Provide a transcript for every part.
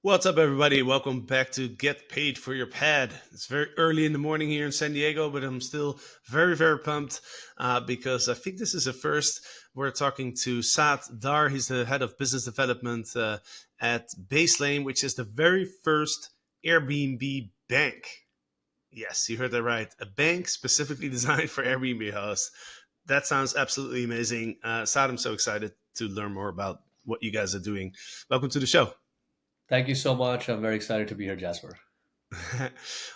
What's up, everybody? Welcome back to Get Paid for Your Pad. It's very early in the morning here in San Diego, but I'm still very, very pumped because I think this is a first. We're talking to Saad Dar. He's the head of business development at Baselane, which is the very first Airbnb bank. Yes, you heard that right. A bank specifically designed for Airbnb hosts. That sounds absolutely amazing. Saad, I'm so excited to learn more about what you guys are doing. Welcome to the show. Thank you so much. I'm very excited to be here, Jasper.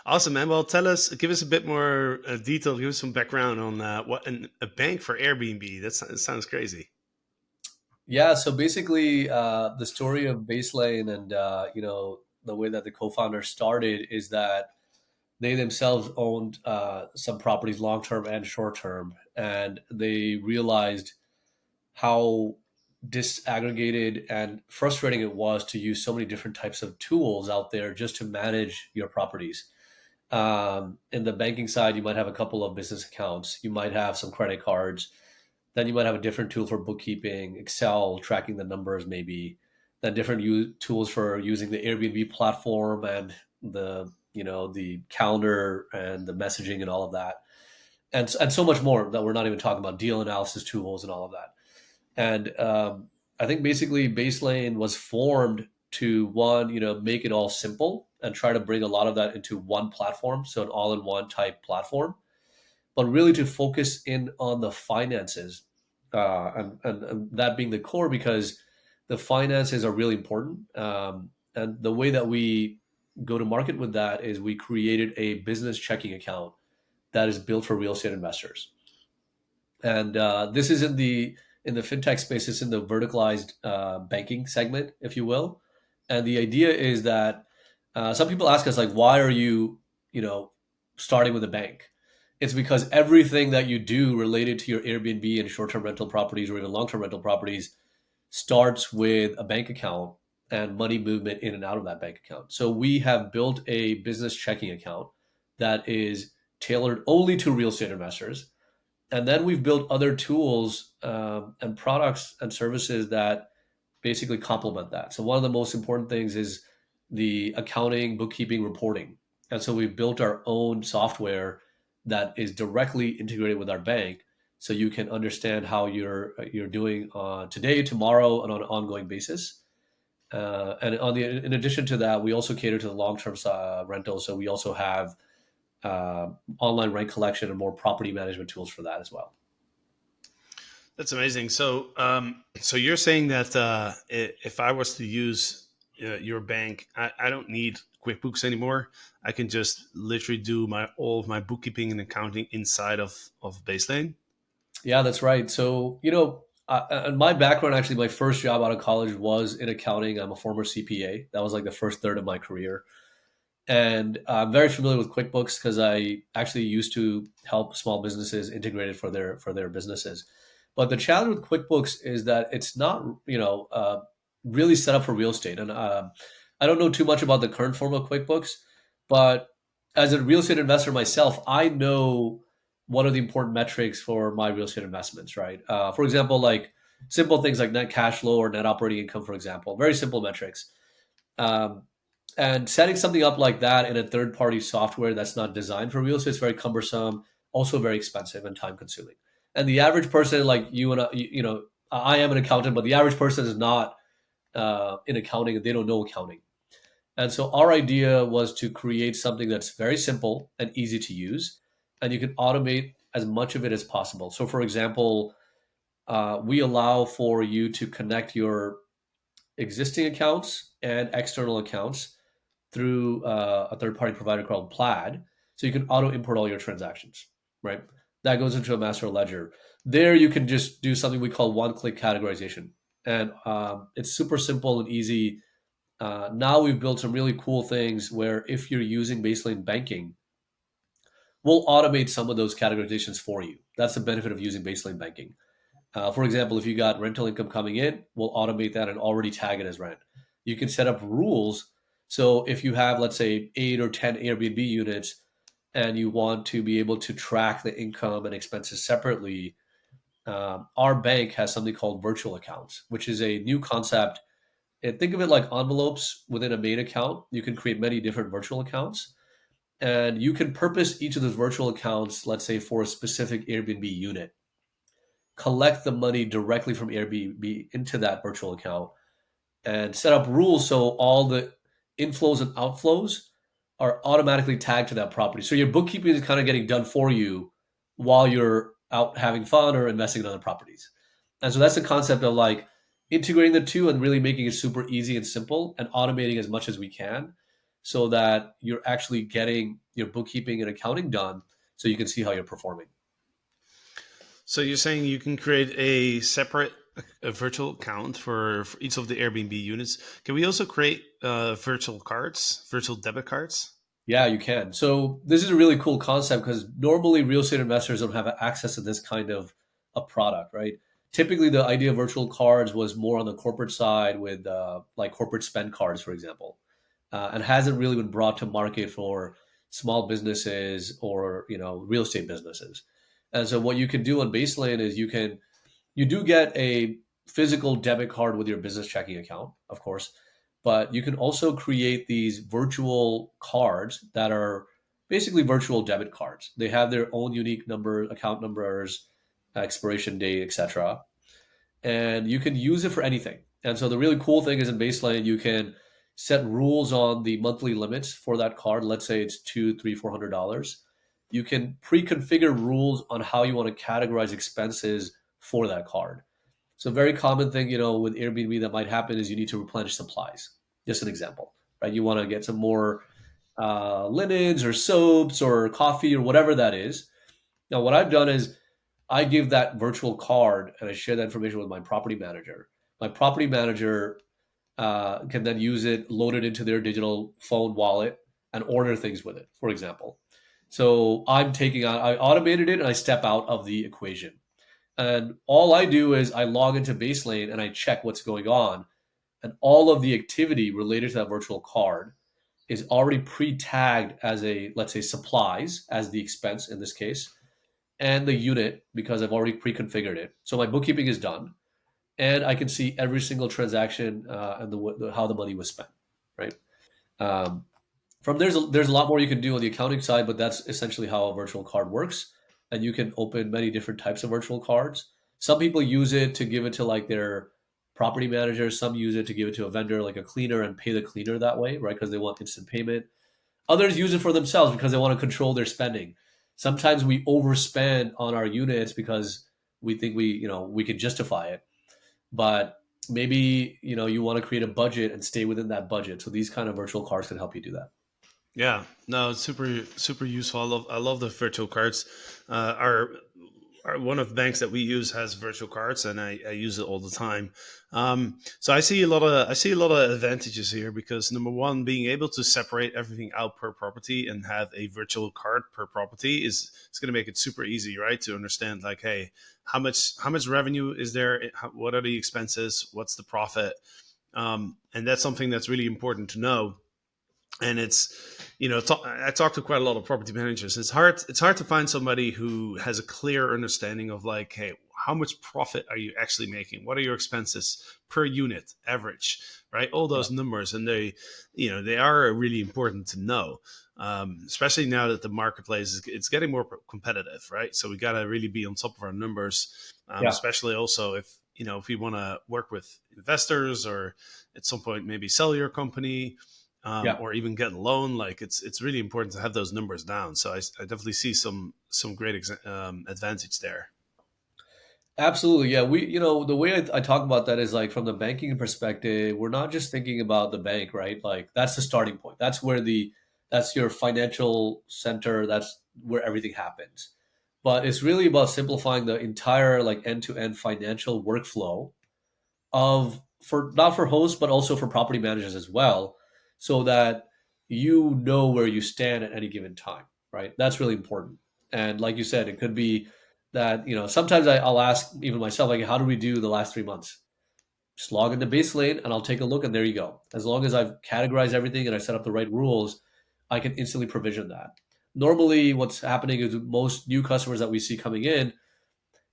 Awesome, man. Well, give us a bit more detail, give us some background on a bank for Airbnb. That sounds crazy. Yeah, so basically, the story of Baselane and the way that the co-founder started is that they themselves owned some properties, long term and short term, and they realized how disaggregated and frustrating it was to use so many different types of tools out there just to manage your properties. In the banking side, you might have a couple of business accounts, you might have some credit cards. Then you might have a different tool for bookkeeping, Excel, tracking the numbers, maybe. Then different tools for using the Airbnb platform and the calendar and the messaging and all of that, and so much more that we're not even talking about, deal analysis tools and all of that. And I think basically Baselane was formed to one, make it all simple and try to bring a lot of that into one platform, so an all-in-one type platform, but really to focus in on the finances, and that being the core, because the finances are really important. And the way that we go to market with that is we created a business checking account that is built for real estate investors. And this is in the fintech space. It's in the verticalized banking segment, if you will. And the idea is that some people ask us, like, why are you, starting with a bank? It's because everything that you do related to your Airbnb and short-term rental properties or even long-term rental properties starts with a bank account and money movement in and out of that bank account. So we have built a business checking account that is tailored only to real estate investors. And then we've built other tools and products and services that basically complement that. So one of the most important things is the accounting, bookkeeping, reporting. And so we've built our own software that is directly integrated with our bank, so you can understand how you're doing today, tomorrow, and on an ongoing basis. And in addition to that, we also cater to the long-term rental. So we also have online rent collection and more property management tools for that as well. That's amazing. So you're saying that if I was to use your bank, I don't need QuickBooks anymore. I can just literally do my all of my bookkeeping and accounting inside of Baselane. Yeah, that's right. So, and my background, actually, my first job out of college was in accounting. I'm a former CPA. That was like the first third of my career. And I'm very familiar with QuickBooks because I actually used to help small businesses integrate it for their businesses. But the challenge with QuickBooks is that it's not, really set up for real estate. And I don't know too much about the current form of QuickBooks, but as a real estate investor myself, I know what are the important metrics for my real estate investments, right? For example, like simple things like net cash flow or net operating income, for example, very simple metrics. Um, and setting something up like that in a third party software that's not designed for real estate is very cumbersome, also very expensive and time consuming. And the average person, like you and I, I am an accountant, but the average person is not in accounting. They don't know accounting. And so our idea was to create something that's very simple and easy to use, and you can automate as much of it as possible. So, for example, we allow for you to connect your existing accounts and external accounts through a third-party provider called Plaid, so you can auto import all your transactions. Right, that goes into a master ledger. There, you can just do something we call one-click categorization, and it's super simple and easy. Now we've built some really cool things where if you're using Baseline banking, we'll automate some of those categorizations for you. That's the benefit of using Baseline banking. For example, if you got rental income coming in, we'll automate that and already tag it as rent. You can set up rules. So if you have, let's say, 8 or 10 Airbnb units and you want to be able to track the income and expenses separately, our bank has something called virtual accounts, which is a new concept And think of it like envelopes within a main account. You can create many different virtual accounts, and you can purpose each of those virtual accounts, let's say for a specific Airbnb unit, collect the money directly from Airbnb into that virtual account, and set up rules so all the inflows and outflows are automatically tagged to that property. So your bookkeeping is kind of getting done for you while you're out having fun or investing in other properties. And so that's the concept of like integrating the two and really making it super easy and simple and automating as much as we can so that you're actually getting your bookkeeping and accounting done so you can see how you're performing. So you're saying you can create a separate a virtual account for each of the Airbnb units. Can we also create virtual cards, virtual debit cards? Yeah, you can. So this is a really cool concept because normally real estate investors don't have access to this kind of a product, right? Typically, the idea of virtual cards was more on the corporate side with like corporate spend cards, for example, and hasn't really been brought to market for small businesses or real estate businesses. And so what you can do on Baseline is you do get a physical debit card with your business checking account, of course, but you can also create these virtual cards that are basically virtual debit cards. They have their own unique number, account numbers, expiration date, etc. And you can use it for anything. And so the really cool thing is in Baseline, you can set rules on the monthly limits for that card. Let's say it's two, three, $400. You can pre-configure rules on how you want to categorize expenses for that card. So a very common thing, with Airbnb that might happen is you need to replenish supplies. Just an example, right? You want to get some more linens or soaps or coffee or whatever that is. Now, what I've done is I give that virtual card and I share that information with my property manager. My property manager can then use it, load it into their digital phone wallet, and order things with it, for example. So I automated it and I step out of the equation. And all I do is I log into Baselane and I check what's going on. And all of the activity related to that virtual card is already pre-tagged as let's say supplies as the expense in this case, and the unit because I've already pre-configured it. So my bookkeeping is done and I can see every single transaction and how the money was spent, right? Um, from there's a lot more you can do on the accounting side, but that's essentially how a virtual card works. And you can open many different types of virtual cards. Some people use it to give it to like their property manager. Some use it to give it to a vendor, like a cleaner, and pay the cleaner that way, right? Because they want instant payment. Others use it for themselves because they want to control their spending. Sometimes we overspend on our units because we think we can justify it, but maybe you want to create a budget and stay within that budget. So these kind of virtual cards can help you do that. Yeah, no, it's super useful. I love the virtual cards. Our one of the banks that we use has virtual cards, and I use it all the time. So I see a lot of advantages here because number one, being able to separate everything out per property and have a virtual card per property is it's going to make it super easy, right? To understand like, hey, how much revenue is there? What are the expenses? What's the profit? And that's something that's really important to know. And I talk to quite a lot of property managers. It's hard to find somebody who has a clear understanding of like, hey, how much profit are you actually making? What are your expenses per unit average, right? All Yeah. those numbers, and they are really important to know. Especially now that the marketplace it's getting more competitive, right? So we got to really be on top of our numbers, Yeah. especially also if we want to work with investors or at some point maybe sell your company, Yeah. or even get a loan. Like it's really important to have those numbers down. So I definitely see some great advantage there. Absolutely. Yeah. The way I talk about that is like from the banking perspective, we're not just thinking about the bank, right? Like that's the starting point. That's your financial center. That's where everything happens. But it's really about simplifying the entire like end to end financial workflow of for not for hosts, but also for property managers as well, so that you know where you stand at any given time, right? That's really important. And like you said, it could be that sometimes I'll ask even myself, like, how do we do the last 3 months? Just log into Baselane and I'll take a look, and there you go. As long as I've categorized everything and I set up the right rules, I can instantly provision that. Normally, what's happening is most new customers that we see coming in,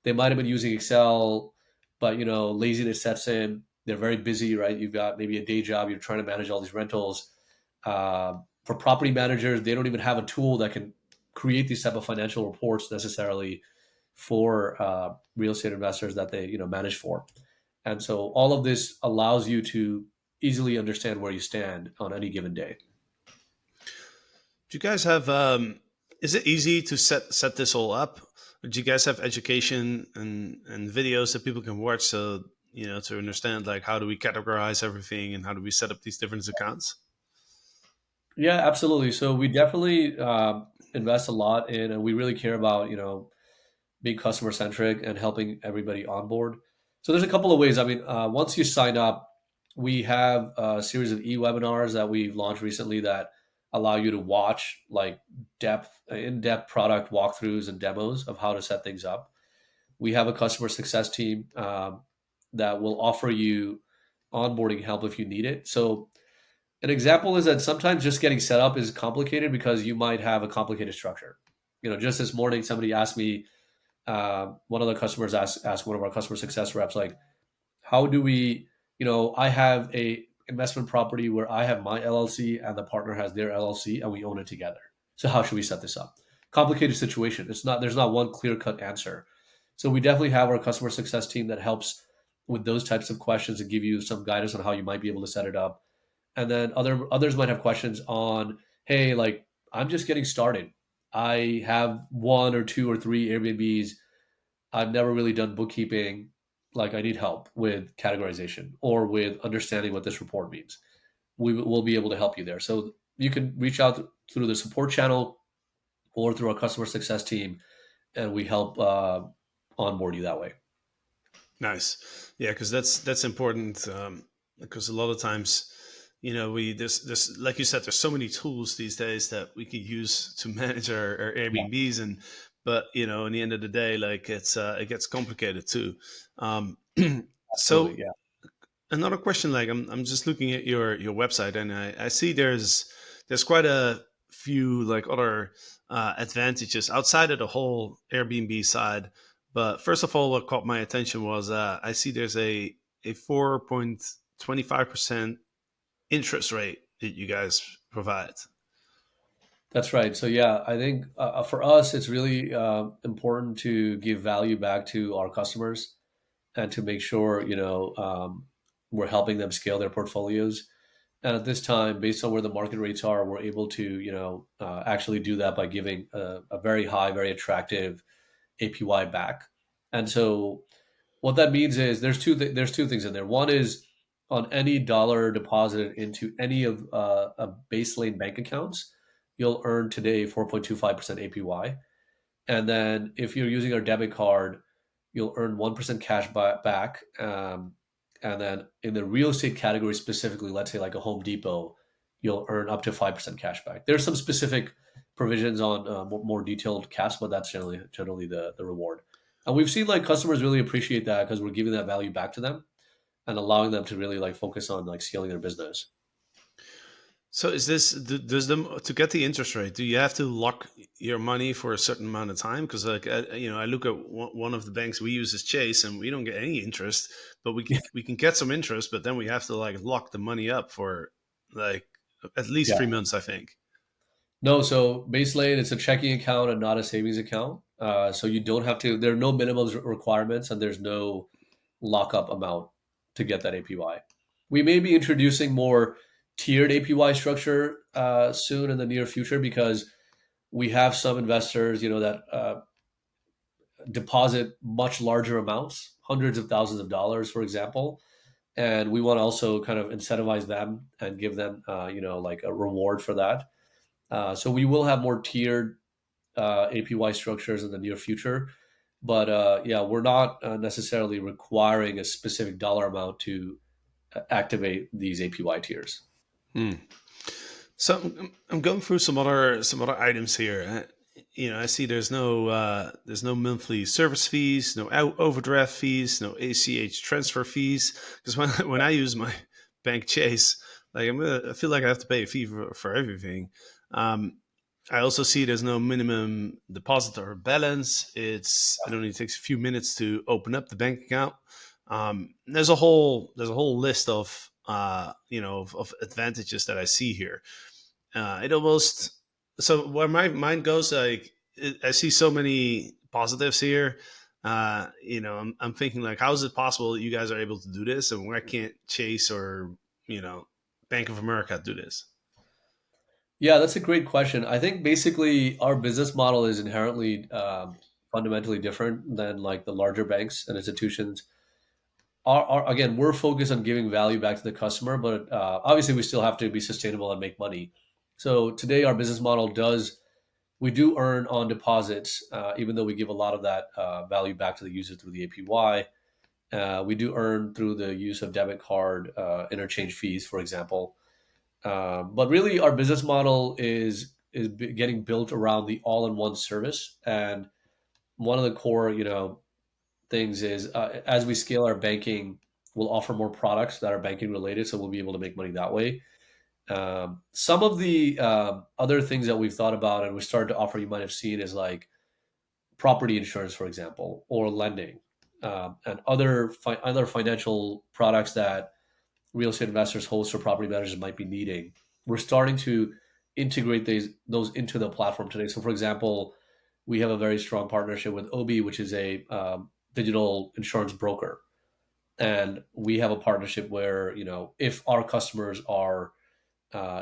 they might have been using Excel, but laziness sets in. They're very busy, right? You've got maybe a day job. You're trying to manage all these rentals. For property managers, they don't even have a tool that can create these type of financial reports necessarily for real estate investors that they manage for. And so all of this allows you to easily understand where you stand on any given day. Do you guys have? Is it easy to set this all up? Or do you guys have education and videos that people can watch so to understand like how do we categorize everything and how do we set up these different accounts? Yeah, absolutely. So we definitely invest a lot in, and we really care about being customer centric and helping everybody on board. So there's a couple of ways. I mean, once you sign up, we have a series of e-webinars that we've launched recently that allow you to watch like in-depth product walkthroughs and demos of how to set things up. We have a customer success team that will offer you onboarding help if you need it. So an example is that sometimes just getting set up is complicated because you might have a complicated structure. Just this morning, somebody asked me, one of the customers asked one of our customer success reps, like, how do we, I have a investment property where I have my LLC and the partner has their LLC and we own it together. So how should we set this up? Complicated situation. There's not one clear cut answer. So we definitely have our customer success team that helps with those types of questions and give you some guidance on how you might be able to set it up. And then others might have questions on, hey, like, I'm just getting started. I have one or two or three Airbnbs. I've never really done bookkeeping. Like, I need help with categorization or with understanding what this report means. We will be able to help you there. So you can reach out through the support channel or through our customer success team, and we help onboard you that way. Nice, yeah, because that's important. Because a lot of times, we this like you said, there's so many tools these days that we could use to manage our Yeah, Airbnbs, and but in the end of the day, like it gets complicated too. Um, absolutely. so Yeah. another question, like I'm just looking at your website, and I see there's quite a few like other advantages outside of the whole Airbnb side. But first of all, what caught my attention was I see there's a 4.25% interest rate that you guys provide. That's right. So yeah, I think for us, it's really important to give value back to our customers and to make sure we're helping them scale their portfolios. And at this time, based on where the market rates are, we're able to actually do that by giving a very high, very attractive APY back. And so what that means is there's two things in there. One is on any dollar deposited into any of Baselane bank accounts, you'll earn today 4.25% APY. And then if you're using our debit card, you'll earn 1% cash back. And then in the real estate category specifically, let's say like a Home Depot, you'll earn up to 5% cash back. There's some specific provisions on more detailed caps, but that's generally the reward. And we've seen like customers really appreciate that because we're giving that value back to them and allowing them to really like focus on like scaling their business. So is this does them to get the interest rate? Do you have to lock your money for a certain amount of time? Because like I look at one of the banks we use is Chase, and we don't get any interest, but we can get some interest, but then we have to like lock the money up for like at least Yeah. 3 months, I think. No, so Baselane, it's a checking account and not a savings account. So you don't have to. There are no minimum requirements, and there's no lockup amount to get that APY. We may be introducing more tiered APY structure soon in the near future because we have some investors, that deposit much larger amounts, hundreds of thousands of dollars, for example, and we want to also kind of incentivize them and give them, like a reward for that. So we will have more tiered APY structures in the near future. But yeah, we're not necessarily requiring a specific dollar amount to activate these APY tiers. Hmm. So I'm going through some other items here. I see there's no monthly service fees, no overdraft fees, no ACH transfer fees. Because when I use my bank Chase, like I feel like I have to pay a fee for everything. Um, I also see there's no minimum deposit or balance. It only takes a few minutes to open up the bank account. There's a whole list of of advantages that I see here. It almost so where my mind goes, like I see so many positives here. I'm thinking like, how is it possible that you guys are able to do this, and why can't Chase or you know Bank of America do this? Yeah, that's a great question. I think basically our business model is inherently fundamentally different than like the larger banks and institutions. Again, we're focused on giving value back to the customer, but obviously we still have to be sustainable and make money. So today our business model does we do earn on deposits, even though we give a lot of that value back to the user through the APY. We do earn through the use of debit card interchange fees, for example. But really, our business model is getting built around the all-in-one service. And one of the core, things is as we scale our banking, we'll offer more products that are banking related, so we'll be able to make money that way. Some of the other things that we've thought about and we started to offer, you might have seen, is like property insurance, for example, or lending, and other financial products that real estate investors, hosts, or property managers might be needing. We're starting to integrate those into the platform today. So, for example, we have a very strong partnership with Obi, which is a digital insurance broker, and we have a partnership where if our customers are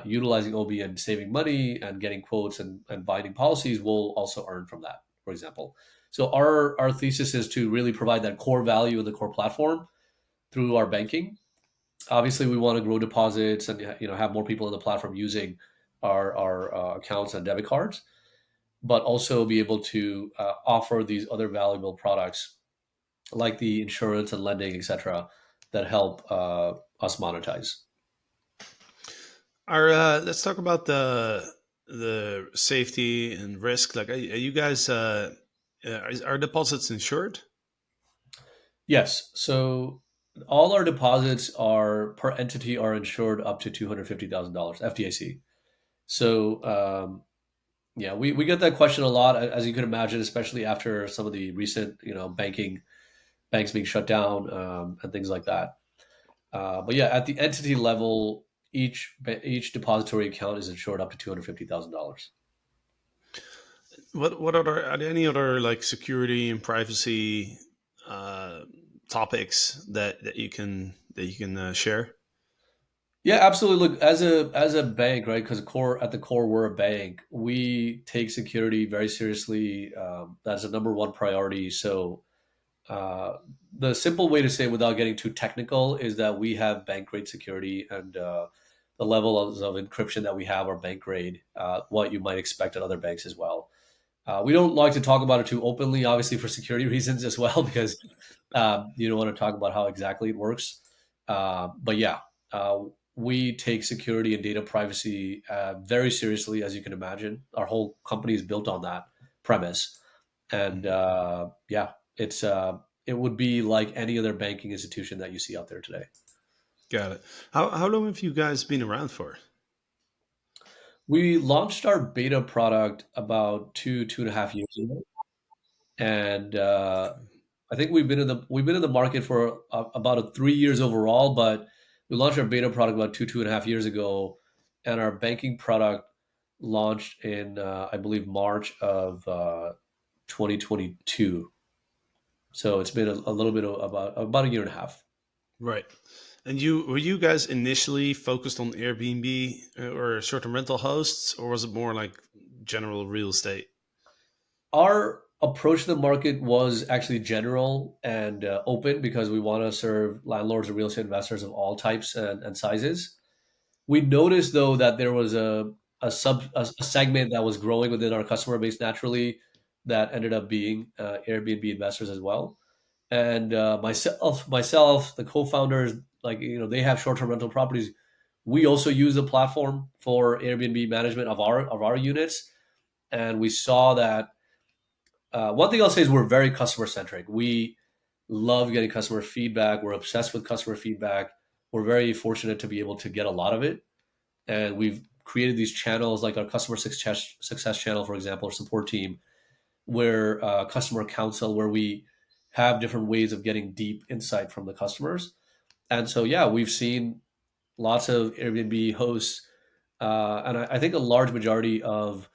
utilizing Obi and saving money and getting quotes and binding policies, we'll also earn from that, for example. So our thesis is to really provide that core value in the core platform through our banking. Obviously, we want to grow deposits and have more people in the platform using our accounts and debit cards, but also be able to offer these other valuable products like the insurance and lending, etc., that help us monetize. Let's talk about the safety and risk. Like, are you guys are deposits insured? Yes. So all our deposits are per entity are insured up to $250,000 FDIC. So yeah, we get that question a lot, as you can imagine, especially after some of the recent banks being shut down and things like that. But yeah, at the entity level, each depository account is insured up to $250,000. What other are there any other like security and privacy uh, topics that you can share? Yeah, absolutely. Look, as a bank, right? Because core at the core, we're a bank. We take security very seriously. That's a number one priority. So uh, the simple way to say it without getting too technical is that we have bank grade security, and the level of encryption that we have are bank grade. What you might expect at other banks as well. We don't like to talk about it too openly, obviously for security reasons as well, because you don't want to talk about how exactly it works. But yeah, uh, we take security and data privacy very seriously, as you can imagine. Our whole company is built on that premise, and Mhm. yeah, it would be like any other banking institution that you see out there today. Got it. How long have you guys been around for? We launched our beta product about 2.5 years ago, and I think we've been in the market for about 3 years overall, but we launched our beta product about 2.5 years ago, and our banking product launched in I believe March of 2022. So it's been a little bit of about a year and a half. Right. And were you guys initially focused on Airbnb or short-term rental hosts, or was it more like general real estate? Our approach to the market was actually general and open because we want to serve landlords and real estate investors of all types and sizes. We noticed though that there was a segment that was growing within our customer base naturally that ended up being Airbnb investors as well. And myself, the co-founders, like they have short-term rental properties. We also use the platform for Airbnb management of our units, and we saw that one thing I'll say is we're very customer centric. We love getting customer feedback. We're obsessed with customer feedback. We're very fortunate to be able to get a lot of it, and we've created these channels like our customer success channel, for example, or support team, where customer council, where we have different ways of getting deep insight from the customers. And so, yeah, we've seen lots of Airbnb hosts, and I think a large majority of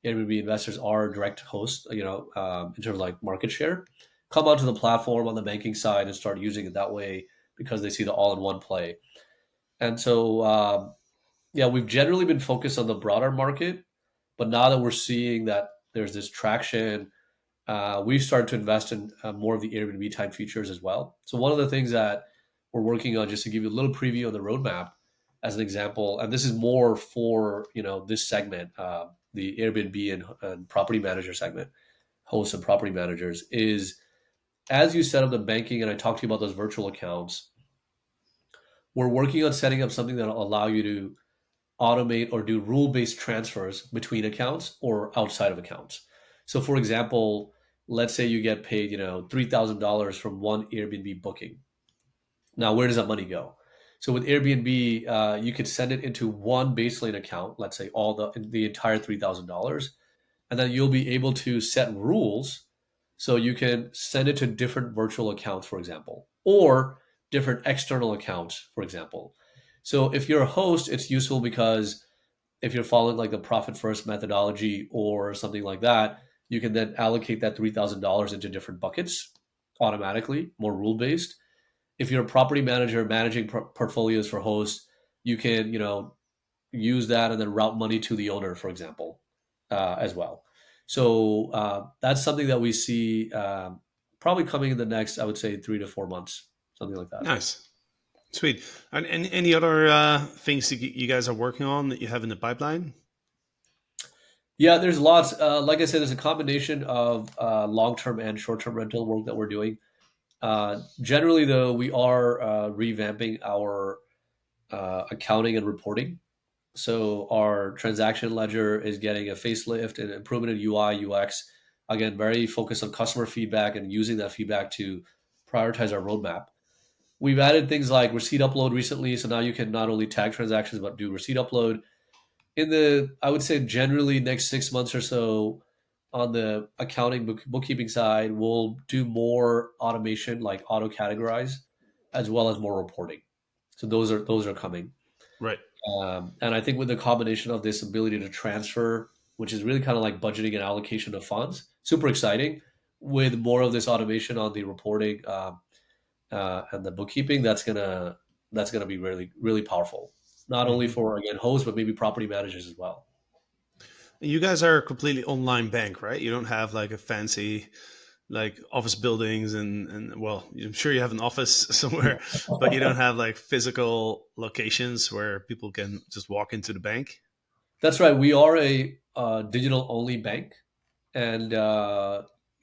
Airbnb investors are direct hosts, in terms of like market share, come onto the platform on the banking side and start using it that way because they see the all-in-one play. And so, yeah, we've generally been focused on the broader market, but now that we're seeing that there's this traction, we've started to invest in more of the Airbnb type features as well. So one of the things that we're working on, just to give you a little preview on the roadmap, as an example, and this is more for this segment, the Airbnb and property manager segment, hosts and property managers, is as you set up the banking, and I talked to you about those virtual accounts, we're working on setting up something that will allow you to automate or do rule-based transfers between accounts or outside of accounts. So, for example, let's say you get paid, $3,000 from one Airbnb booking. Now, where does that money go? So with Airbnb, you could send it into one Baselane account. Let's say all the entire $3,000, and then you'll be able to set rules. So you can send it to different virtual accounts, for example, or different external accounts, for example. So if you're a host, it's useful because if you're following like the profit first methodology or something like that, you can then allocate that $3,000 into different buckets automatically, more rule based. If you're a property manager managing portfolios for hosts, you can use that and then route money to the owner, for example, as well. So that's something that we see probably coming in the next, I would say, 3 to 4 months, something like that. Nice. Sweet. And any other things that you guys are working on that you have in the pipeline? Yeah, there's lots. Like I said, there's a combination of long-term and short-term rental work that we're doing. Generally, though, we are revamping our accounting and reporting. So our transaction ledger is getting a facelift and improvement in UI, UX. Again, very focused on customer feedback and using that feedback to prioritize our roadmap. We've added things like receipt upload recently, so now you can not only tag transactions but do receipt upload. I would say generally next 6 months or so, on the accounting bookkeeping side, we'll do more automation, like auto categorize, as well as more reporting. So those are coming. Right. And I think with the combination of this ability to transfer, which is really kind of like budgeting and allocation of funds, super exciting. With more of this automation on the reporting and the bookkeeping, that's gonna be really really powerful. Not only Hmm. for again hosts, but maybe property managers as well. You guys are a completely online bank, right? You don't have like a fancy like office buildings and well, I'm sure you have an office somewhere, but you don't have like physical locations where people can just walk into the bank. That's right. We are a digital only bank, and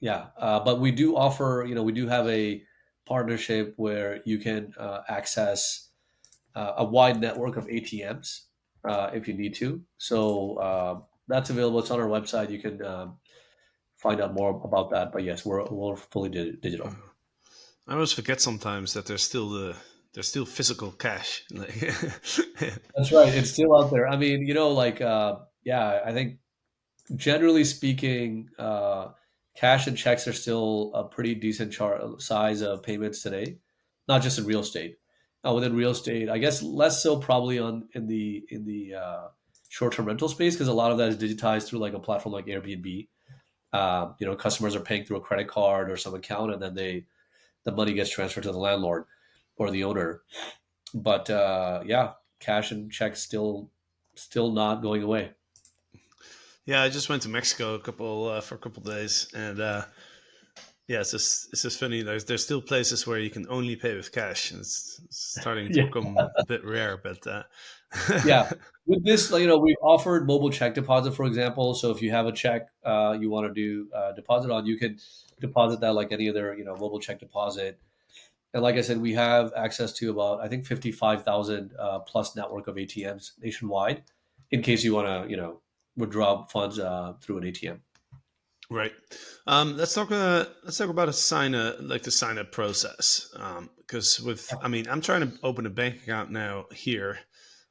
yeah, but we do offer. We do have a partnership where you can access a wide network of ATMs if you need to. So that's available. It's on our website. You can find out more about that. But yes, we're fully digital. I always forget sometimes that there's still physical cash. Like, That's right. It's still out there. I mean, yeah, I think generally speaking, cash and checks are still a pretty decent size of payments today, not just in real estate. Within real estate, I guess less so probably on in the short-term rental space because a lot of that is digitized through like a platform like Airbnb. Customers are paying through a credit card or some account, and then the money gets transferred to the landlord or the owner. But yeah, cash and checks still not going away. yeah, I just went to Mexico for a couple days, and yeah, it's just funny. There's still places where you can only pay with cash, and it's starting to Yeah. become a bit rare. But Yeah. With this, we've offered mobile check deposit, for example. So if you have a check you want to do deposit on, you can deposit that like any other, mobile check deposit. And like I said, we have access to about, I think, 55,000 plus network of ATMs nationwide in case you want to, withdraw funds through an ATM. right, let's talk about the sign up process. Because I mean, I'm trying to open a bank account now here,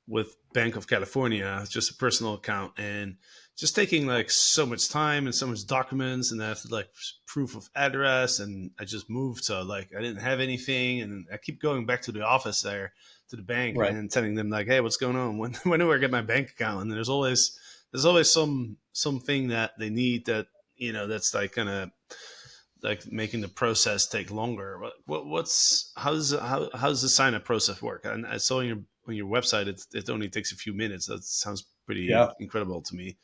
with Bank of California. It's just a personal account, and just taking like so much time and so much documents, and I have to like proof of address, and I just moved, so like I didn't have anything, and I keep going back to the office there, to the bank, Right. and telling them like, hey, what's going on? When do I get my bank account? And there's always something that they need that, that's like gonna like making the process take longer. What's how does the sign up process work? And I saw on your website it only takes a few minutes. That sounds pretty Yeah. incredible to me.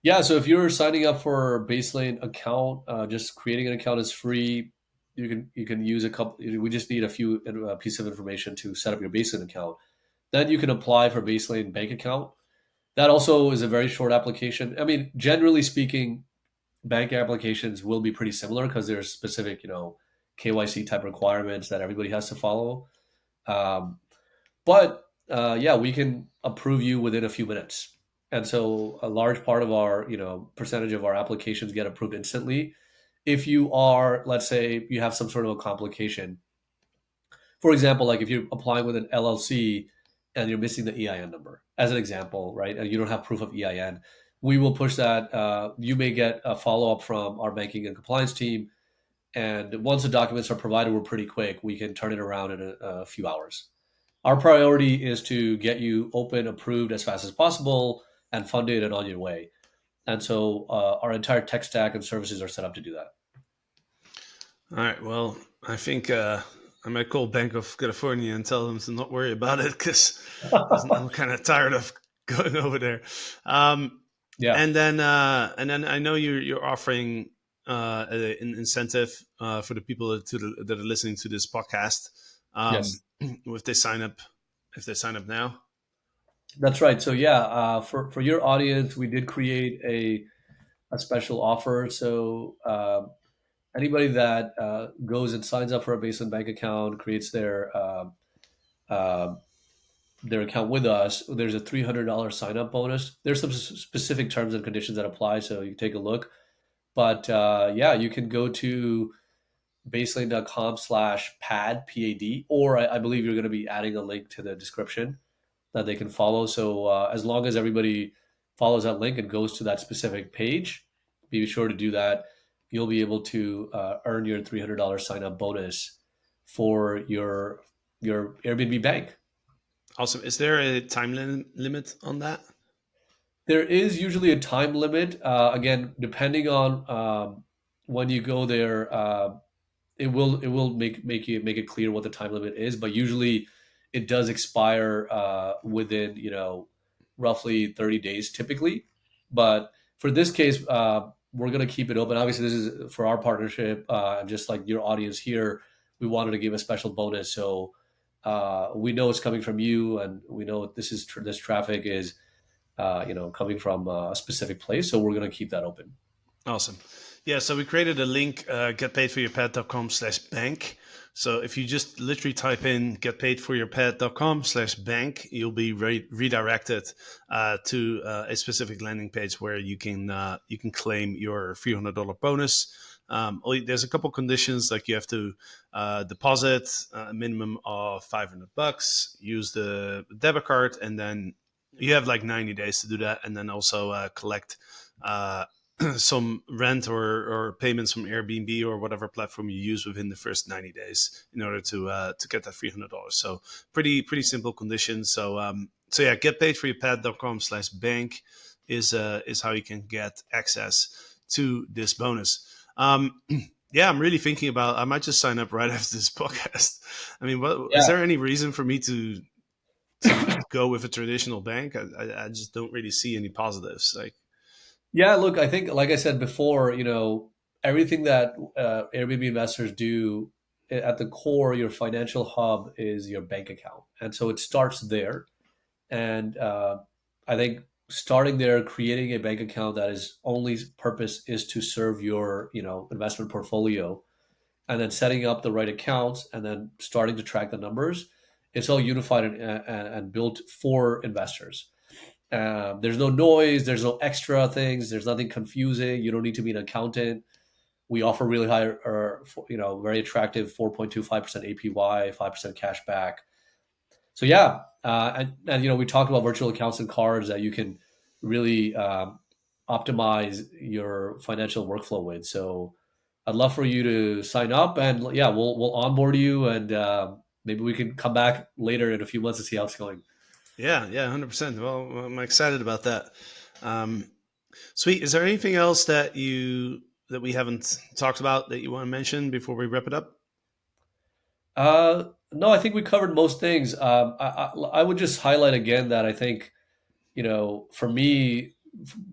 Yeah. So if you're signing up for a Baselane account, just creating an account is free. You can use a couple. We just need a few piece of information to set up your Baselane account. Then you can apply for Baselane bank account. That also is a very short application. I mean, generally speaking, bank applications will be pretty similar because there's specific, KYC type requirements that everybody has to follow. Um, but yeah, we can approve you within a few minutes. And so a large part of our, percentage of our applications get approved instantly. If you are, let's say, you have some sort of a complication, for example, like if you're applying with an LLC and you're missing the EIN number, as an example, right? And you don't have proof of EIN, we will push that. You may get a follow up from our banking and compliance team. And once the documents are provided, we're pretty quick. We can turn it around in a few hours. Our priority is to get you open, approved as fast as possible, and funded and on your way. And so our entire tech stack and services are set up to do that. All right. Well, I think I might call Bank of California and tell them to not worry about it, because I'm kind of tired of going over there. Um, Yeah. and then I know you're offering an incentive for the people that are listening to this podcast. Yes. If they sign up now. That's right. So yeah, for your audience, we did create a special offer. So anybody that goes and signs up for a Baseline bank account, creates uh, their account with us, there's a $300 sign up bonus. There's some specific terms and conditions that apply, so you take a look. But yeah, you can go to baseline.com/pad, PAD, or I believe you're going to be adding a link to the description that they can follow. So as long as everybody follows that link and goes to that specific page, be sure to do that. You'll be able to earn your $300 sign up bonus for your Airbnb bank. Awesome. Is there a time limit on that? There is usually a time limit. Again, depending on when you go there, it will make it clear what the time limit is. But usually, it does expire within roughly 30 days typically. But for this case, we're going to keep it open. Obviously, this is for our partnership, and just like your audience here, we wanted to give a special bonus. So we know it's coming from you, and we know this traffic is coming from a specific place. So we're going to keep that open. Awesome. Yeah, so we created a link, getpaidforyourpet.com/bank. So if you just literally type in getpaidforyourpet.com/bank, you'll be redirected to a specific landing page where you can claim your $300 bonus. There's a couple conditions, like you have to deposit a minimum of $500, use the debit card, and then you have like 90 days to do that, and then also collect some rent or payments from Airbnb or whatever platform you use within the first 90 days in order to get that $300. So pretty simple conditions. So yeah, getpaidforyourpet.com/bank is how you can get access to this bonus. Yeah, I'm really thinking about, I might just sign up right after this podcast. I mean, is Yeah. there any reason for me to go with a traditional bank? I just don't really see any positives. Like, Yeah, look, I think, like I said before, everything that Airbnb investors do at the core, your financial hub is your bank account. And so it starts there. And I think starting there, creating a bank account that is only purpose is to serve your, investment portfolio, and then setting up the right accounts and then starting to track the numbers. It's all unified and built for investors. There's no noise. There's no extra things. There's nothing confusing. You don't need to be an accountant. We offer really high, or very attractive 4.25% APY, 5% cash back. So yeah, and we talked about virtual accounts and cards that you can really optimize your financial workflow with. So I'd love for you to sign up, and yeah, we'll onboard you, and maybe we can come back later in a few months to see how it's going. Yeah, 100%. Well, I'm excited about that. Um, Sweet. Is there anything else that we haven't talked about that you want to mention before we wrap it up? No, I think we covered most things. I would just highlight again that I think, for me,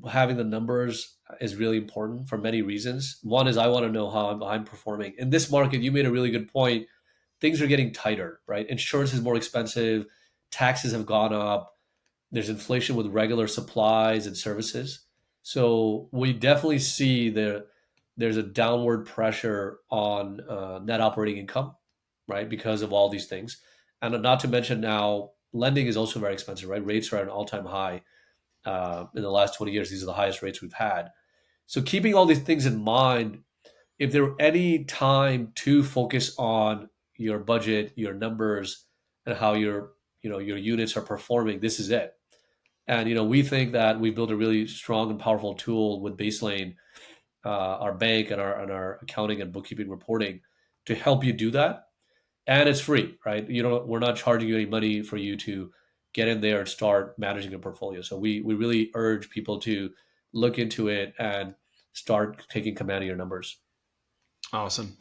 having the numbers is really important for many reasons. One is I want to know how I'm performing in this market. You made a really good point. Things are getting tighter, right? Insurance is more expensive, taxes have gone up, there's inflation with regular supplies and services. So we definitely see there's a downward pressure on net operating income, right? Because of all these things. And not to mention now, lending is also very expensive, right? Rates are at an all-time high. In the last 20 years, these are the highest rates we've had. So keeping all these things in mind, if there were any time to focus on your budget, your numbers, and how your units are performing, this is it. And we think that we built a really strong and powerful tool with Baselane, our bank, and our accounting and bookkeeping reporting to help you do that. And it's free, right? We're not charging you any money for you to get in there and start managing a portfolio. So we really urge people to look into it and start taking command of your numbers. Awesome.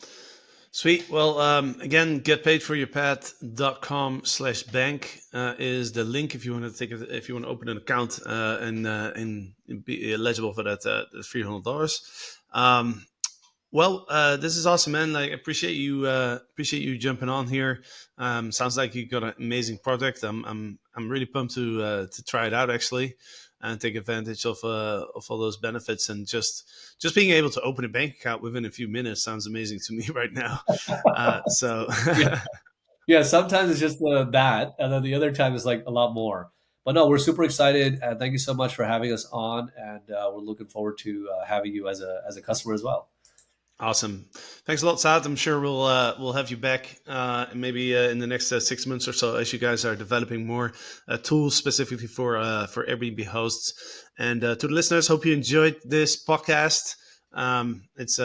Sweet. Well, again, getpaidforyourpad.com/bank is the link if you want to if you want to open an account and be eligible for that $300. This is awesome, man. Like, appreciate you jumping on here. Sounds like you got an amazing project. I'm really pumped to try it out actually, and take advantage of all those benefits. And just being able to open a bank account within a few minutes sounds amazing to me right now. So Yeah, yeah. Sometimes it's just that, and then the other time is like a lot more. But no, we're super excited, and thank you so much for having us on, and we're looking forward to having you as a customer as well. Awesome. Thanks a lot, Saad. I'm sure we'll have you back maybe in the next 6 months or so as you guys are developing more tools specifically for Airbnb hosts. And to the listeners, hope you enjoyed this podcast. It's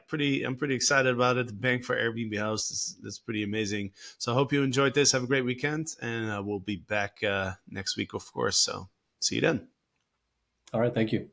pretty. I'm pretty excited about it. The bank for Airbnb hosts is pretty amazing. So I hope you enjoyed this. Have a great weekend, and we'll be back next week, of course. So see you then. All right, thank you.